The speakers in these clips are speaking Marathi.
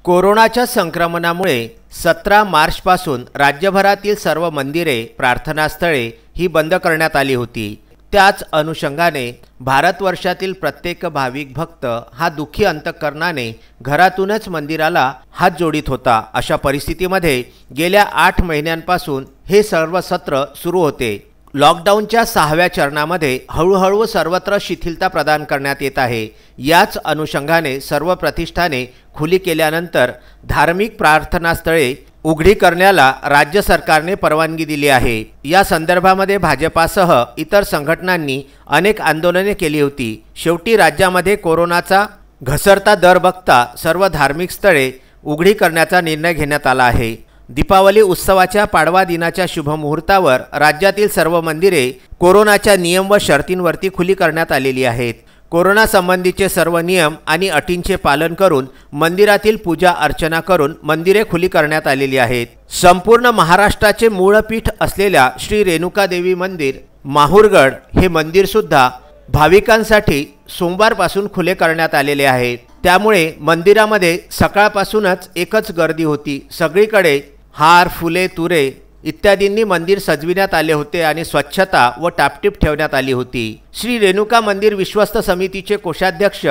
कोरोनाच्या संक्रमणामुळे 17 मार्चपासून राज्यभरातील सर्व मंदिरे, प्रार्थनास्थळे ही बंद करण्यात आली होती। त्याच अनुषंगाने भारतवर्षातील प्रत्येक भाविक भक्त हा दुःखी अंतःकरणाने घरातूनच मंदिराला हात जोडित होता। अशा परिस्थितीमध्ये गेल्या 8 महिन्यांपासून हे सर्व सत्र सुरू होते। लॉकडाऊनच्या 6व्या चरणामध्ये हळूहळू सर्वत्र शिथिलता प्रदान करण्यात येत आहे। याच अनुषंगाने सर्व प्रतिष्ठाने खुली केल्यानंतर धार्मिक प्रार्थनास्थळे उघडी करण्याला राज्य सरकारने परवानगी दिली आहे। या संदर्भामध्ये भाजपासह इतर संघटनांनी अनेक आंदोलने केली होती। शेवटी राज्यामध्ये कोरोनाचा घसरता दर बघता सर्व धार्मिक स्थळे उघडी करण्याचा निर्णय घेण्यात आला आहे। दीपावली उत्सवाच्या पाडवा दिनाच्या शुभमुहूर्तावर राज्यातील सर्व मंदिरे कोरोनाच्या नियम व शर्तींवरती खुली करण्यात आलेली आहेत। कोरोना संबंधीचे सर्व नियम आणि अटींचे पालन करून मंदिरातील पूजा अर्चना करून मंदिरे खुली करण्यात आलेली आहेत। संपूर्ण महाराष्ट्राचे मूळपीठ असलेल्या श्री रेणुकादेवी मंदिर माहुरगड हे मंदिर सुद्धा भाविकांसाठी सोमवारपासून खुले करण्यात आलेले आहे। त्यामुळे मंदिरामध्ये सकाळपासूनच एकच गर्दी होती। सगळीकडे हार, फुले, तुरे इत्यादींनी मंदिर सजविण्यात आले होते आणि स्वच्छता व टापटीप ठेवण्यात आली होती। श्री रेणुका मंदिर विश्वस्त समितीचे कोषाध्यक्ष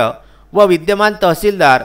व विद्यमान तहसीलदार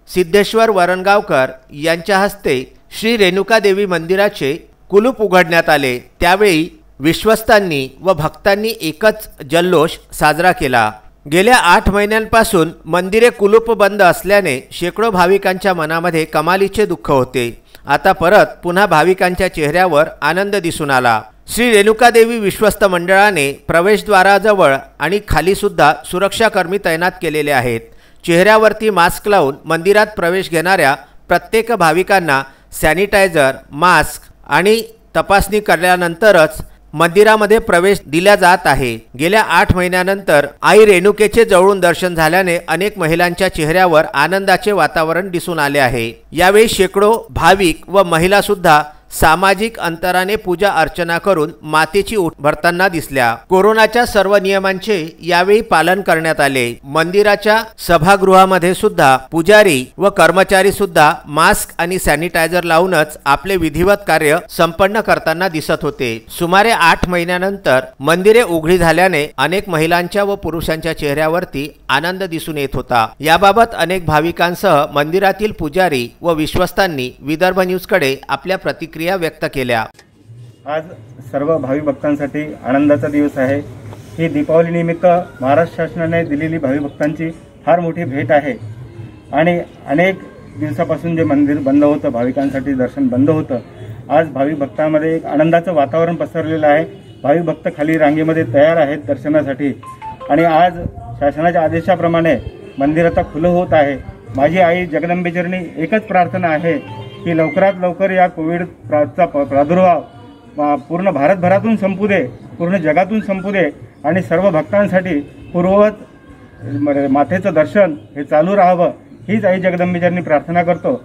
सिद्धेश्वर वरणगावकर यांच्या हस्ते श्री रेणुका देवी मंदिराचे कुलूप उघडण्यात आले। त्यावेळी विश्वस्तांनी व भक्तांनी एकच जल्लोष साजरा केला। गेल्या 8 महिन्यांपासून मंदिरे कुलूप बंद असल्याने शेकडो भाविकांच्या मनामध्ये कमालीचे दुःख होते। आता परत पुन्हा भाविकांच्या चेहऱ्यावर आनंद दिसून आला। श्री रेणुकादेवी विश्वस्त मंडळाने प्रवेशद्वाराजवळ आणि खाली सुद्धा सुरक्षाकर्मी तैनात केलेले आहेत। चेहऱ्यावरती मास्क लावून मंदिरात प्रवेश घेणाऱ्या प्रत्येक भाविकांना सॅनिटायझर, मास्क आणि तपासणी केल्यानंतरच मंदिरामध्ये प्रवेश दिला जात आहे। गेल्या 8 महिन्यानंतर आई रेणुकेचे जवळून दर्शन झाल्याने अनेक महिलांच्या चेहऱ्यावर आनंदाचे वातावरण दिसून आले आहे। यावेळी शेकडो भाविक व महिला सुद्धा सामाजिक अंतराने पूजा अर्चना करून मातेची ओट भरताना दिसल्या। कोरोनाच्या सर्व नियमांचे यावेळी पालन करण्यात आले। मंदिराच्या सभागृहामध्ये सुद्धा पुजारी व कर्मचारी सुद्धा मास्क आणि सॅनिटायझर लावूनच आपले विधिवत कार्य संपन्न करताना दिसत होते। सुमारे 8 महिन्यानंतर मंदिरे उघडी झाल्याने अनेक महिलांच्या व पुरुषांच्या चेहऱ्यावरती आनंद दिसून येत होता। याबाबत अनेक भाविकांसह मंदिरातील पुजारी व विश्वस्तांनी विदर्भ न्यूजकडे आपल्या प्रतिक्रिया व्यक्त केल्या। आज सर्व भाविक भक्तांसाठी आनंदाचा दिवस आहे। ही दीपावली निमित्त महाराष्ट्र शासनाने दिलेली भाविक भक्तांची फार मोठी भेट आहे आणि अनेक दिवसापासून जे मंदिर बंद होतं, भाविकांसाठी दर्शन बंद होतं, आज भाविक भक्तांमध्ये एक आनंदाचं वातावरण पसरलेलं आहे। भाविक भक्त खाली रांगेमध्ये तयार आहेत दर्शनासाठी आणि आज शासनाच्या आदेशाप्रमाणे मंदिर आता खुलं होत आहे। माझी आई जगदंबेचरणी एकच प्रार्थना आहे की लवकरात लवकर या कोविडचा प्रादुर्भाव पूर्ण भारतभरातून संपू दे, पूर्ण जगातून संपू दे आणि सर्व भक्तांसाठी पूर्ववत मातेचं दर्शन हे चालू राहावं हीच आई जगदंबेचरणी प्रार्थना करतो।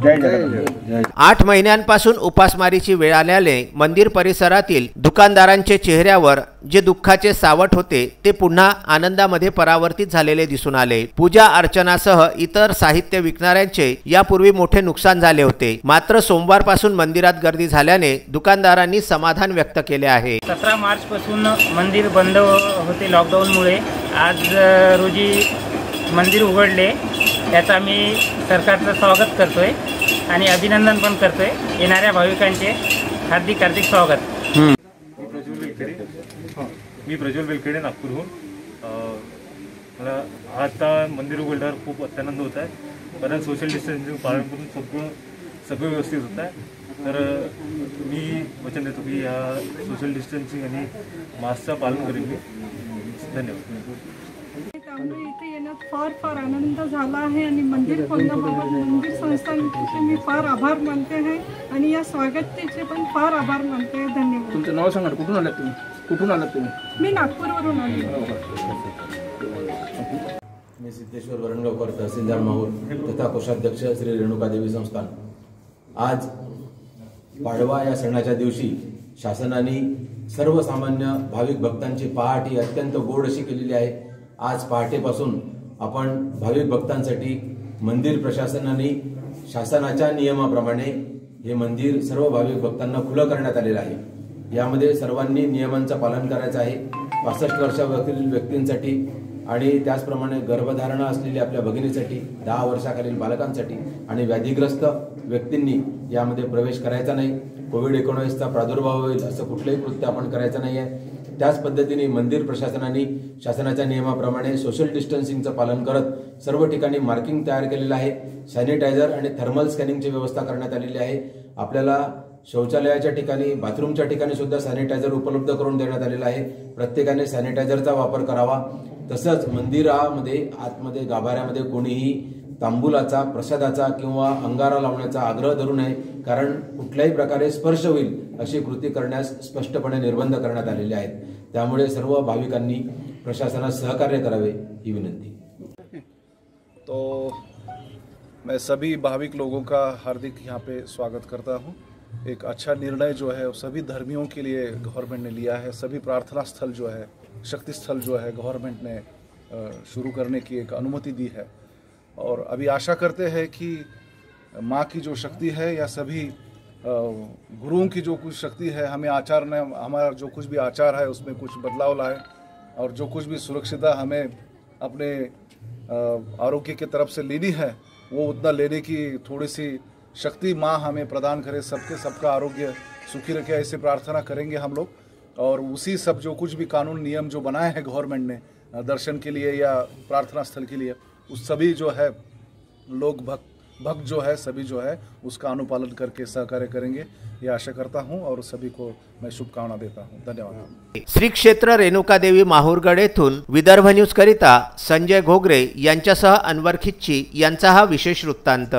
जय जगदंबे। 8 महिन्यांपासून उपासमारीची वेळ आल्याने मंदिर परिसरातील दुकानदारांचे चेहऱ्यावर जे दुःखाचे सावट होते ते पुन्हा आनंदामध्ये परावर्तित झालेले दिसून आले। पूजा अर्चनासह इतर साहित्य विकणाऱ्यांचे यापूर्वी मोठे नुकसान झाले होते। मात्र सोमवारपासून मंदिरात गर्दी झाल्याने दुकानदारांनी समाधान व्यक्त केले आहे। 17 मार्चपासून मंदिर बंद होते लॉकडाऊनमुळे। आज रोजी मंदिर उघडले, त्याचा मी सरकारचं स्वागत करतोय आणि अभिनंदन पण करतोय। येणाऱ्या भाविकांचे हार्दिक हार्दिक स्वागत। मी प्रज्वल बेलखेडे नागपूरहून। मला आता मंदिर उघडल्यावर खूप अत्यानंद होत आहे, कारण सोशल डिस्टन्सिंग पालन करून सगळं व्यवस्थित होत आहे। तर मी वचन देतो की या सोशल डिस्टन्सिंग आणि मास्कचं पालन करेन मी। धन्यवाद। इथे येण्यात फार आनंद झाला आहे आणि मंदिर खोलण्याबाबत मंदिर संस्थांचे मी फार आभार मानते आहे आणि या स्वागताचे पण फार आभार मानते आहे। धन्यवाद। तुमचं नाव सांगा, कुठून आलात तुम्ही? मी नागपूरवरून आली। मी सिद्धेश्वर वरणगावकर, तहसीलदार माहूर तथा कोषाध्यक्ष श्री रेणुकादेवी संस्थान। आज पाडवा या सणाच्या दिवशी शासनाने सर्वसामान्य भाविक भक्तांची पहाट ही अत्यंत गोड अशी केलेली आहे। आज पहाटेपासून आपण भाविक भक्तांसाठी मंदिर प्रशासनाने शासनाच्या नियमाप्रमाणे हे मंदिर सर्व भाविक भक्तांना खुलं करण्यात आलेलं आहे। यामध्ये सर्वांनी नियमांचं पालन करायचं आहे। 65 वर्षावरील व्यक्तींसाठी आणि त्याचप्रमाणे गर्भधारणा असलेल्या आपल्या भगिनीसाठी, 10 वर्षाखालील बालकांसाठी आणि व्याधीग्रस्त व्यक्तींनी यामध्ये प्रवेश करायचा नाही। कोविड-19चा प्रादुर्भाव होईल असं कुठलंही कृत्य आपण करायचं नाही आहे। त्याच पद्धतीने मंदिर प्रशासनाने शासनाच्या नियमाप्रमाणे सोशल डिस्टन्सिंगचं पालन करत सर्व ठिकाणी मार्किंग तयार केलेलं आहे। सॅनिटायझर आणि थर्मल स्कॅनिंगची व्यवस्था करण्यात आलेली आहे। आपल्याला शौचालयाच्या ठिकाणी, बाथरूमच्या ठिकाणी सुद्धा सॅनिटायझर उपलब्ध करून देण्यात आलेला आहे। प्रत्येकाने सॅनिटायझरचा वापर करावा। तसंच मंदिरामध्ये आतमध्ये गाभाऱ्यामध्ये कोणीही तांबुलाचा, प्रसादाचा किंवा अंगारा लावण्याचा आग्रह धरू नये, कारण कुठल्याही प्रकारे स्पर्श होईल अशी कृती करण्यास स्पष्टपणे निर्बंध करण्यात आलेले आहेत। त्यामुळे सर्व भाविकांनी प्रशासनास सहकार्य करावे ही विनंती। तो मैं सभी भाविक लोगों का हार्दिक यहाँ पे स्वागत करता हूँ। एक अच्छा निर्णय जो है सभी धर्मियों के लिए गवर्नमेंट ने लिया है। सभी प्रार्थना स्थल जो है, शक्ति स्थल जो है, गवर्नमेंट ने शुरू करने की एक अनुमति दी है। और अभी आशा करते हैं कि माँ की जो शक्ति है या सभी गुरुओं की जो कुछ शक्ति है, हमें आचार ने, हमारा जो कुछ भी आचार है उसमें कुछ बदलाव लाए और जो कुछ भी सुरक्षितता हमें अपने आरोग्य की तरफ से लेनी है वो उतना लेने की थोड़ी सी शक्ति माँ हमें प्रदान करे। सबका आरोग्य सुखी रखे, ऐसे प्रार्थना करेंगे हम लोग। और उसी सब जो कुछ भी कानून नियम जो बनाए हैं गवर्नमेंट ने दर्शन के लिए या प्रार्थना स्थल के लिए, उस सभी जो है लोग भक्त जो है सभी जो है उसका अनुपालन करके सहकार्य करेंगे, ये आशा करता हूं और सभी को मैं शुभकामना देता हूं। धन्यवाद। श्री क्षेत्र रेणुकादेवी माहूरगड येथून विदर्भ न्यूज करिता संजय घोगरे यांच्यासह अनवर खिच्ची यांचा हा विशेष वृत्तांत।